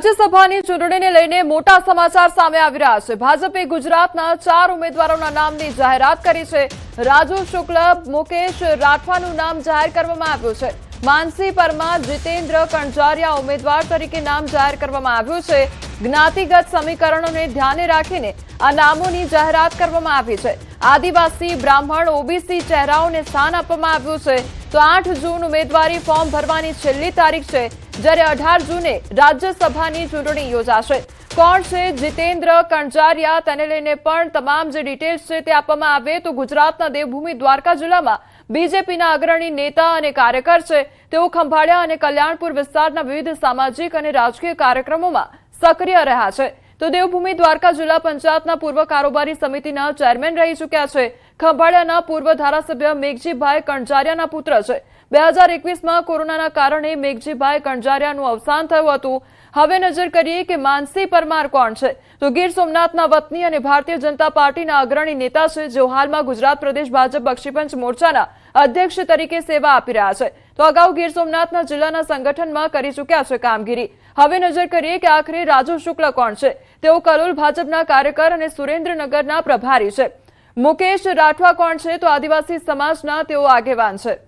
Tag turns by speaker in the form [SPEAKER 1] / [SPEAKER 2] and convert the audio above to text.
[SPEAKER 1] રાજ્યસભાની ચૂંટણીને લઈને મોટા સમાચાર સામે આવી રહ્યા છે। ભાજપે ગુજરાતના 4 ઉમેદવારોના નામની જાહેરાત કરી છે। રાજુ શુક્લ, મુકેશ રાઠવાનું નામ જાહેર કરવામાં આવ્યું છે। માનસી પરમાર, જીતેન્દ્ર કણજારિયા ઉમેદવાર તરીકે નામ જાહેર કરવામાં આવ્યું છે। જ્ઞાતિગત સમીકરણોને ધ્યાને રાખીને આ નામોની જાહેરાત કરવામાં આવી છે। આદિવાસી, બ્રાહ્મણ, ઓબીસી ચહેરાઓને સ્થાન આપવામાં આવ્યું છે। તો 8 જૂન ઉમેદવારી ફોર્મ ભરવાની છેલ્લી તારીખ છે, જ્યારે 18 જૂને રાજ્યસભાની ચૂંટણી યોજાશે। કોણ છે જીતેન્દ્ર કણજારિયા, તેને લઈને પણ તમામ જે ડિટેલ્સ છે તે આપવામાં આવે તો ગુજરાતના દેવભૂમિ દ્વારકા જિલ્લામાં બીજેપીના અગ્રણી નેતા અને કાર્યકર છે। તેઓ ખંભાળિયા અને કલ્યાણપુર વિસ્તારના વિવિધ સામાજિક અને રાજકીય કાર્યક્રમોમાં સક્રિય રહ્યા છે। તો દેવભૂમિ દ્વારકા જિલ્લા પંચાયતના પૂર્વ કારોબારી સમિતિના ચેરમેન રહી ચૂક્યા છે। ખંભાળિયાના પૂર્વ ધારાસભ્ય મેઘજીભાઈ કણજારિયાના પુત્ર છે। 2021માં કોરોનાના કારણે મેઘજીભાઈ કણજારિયાનું અવસાન થયું હતું। હવે નજર કરીએ કે માનસી પરમાર કોણ છે। તો ગીર સોમનાથના વતની અને ભારતીય જનતા પાર્ટીના અગ્રણી નેતા છે, જેઓ હાલમાં ગુજરાત પ્રદેશ ભાજપ બક્ષીપંચ મોરચાના અધ્યક્ષ તરીકે સેવા આપી રહ્યા છે। તો અગાઉ ગીર સોમનાથના જિલ્લાના સંગઠનમાં કરી ચૂક્યા છે કામગીરી। હવે નજર કરીએ કે આખરે રાજુ શુક્લ કોણ છે। તેઓ કલોલ ભાજપના કાર્યકર અને સુરેન્દ્રનગરના પ્રભારી છે। મુકેશ રાઠવા કોણ છે? તો આદિવાસી સમાજના તેઓ આગેવાન છે।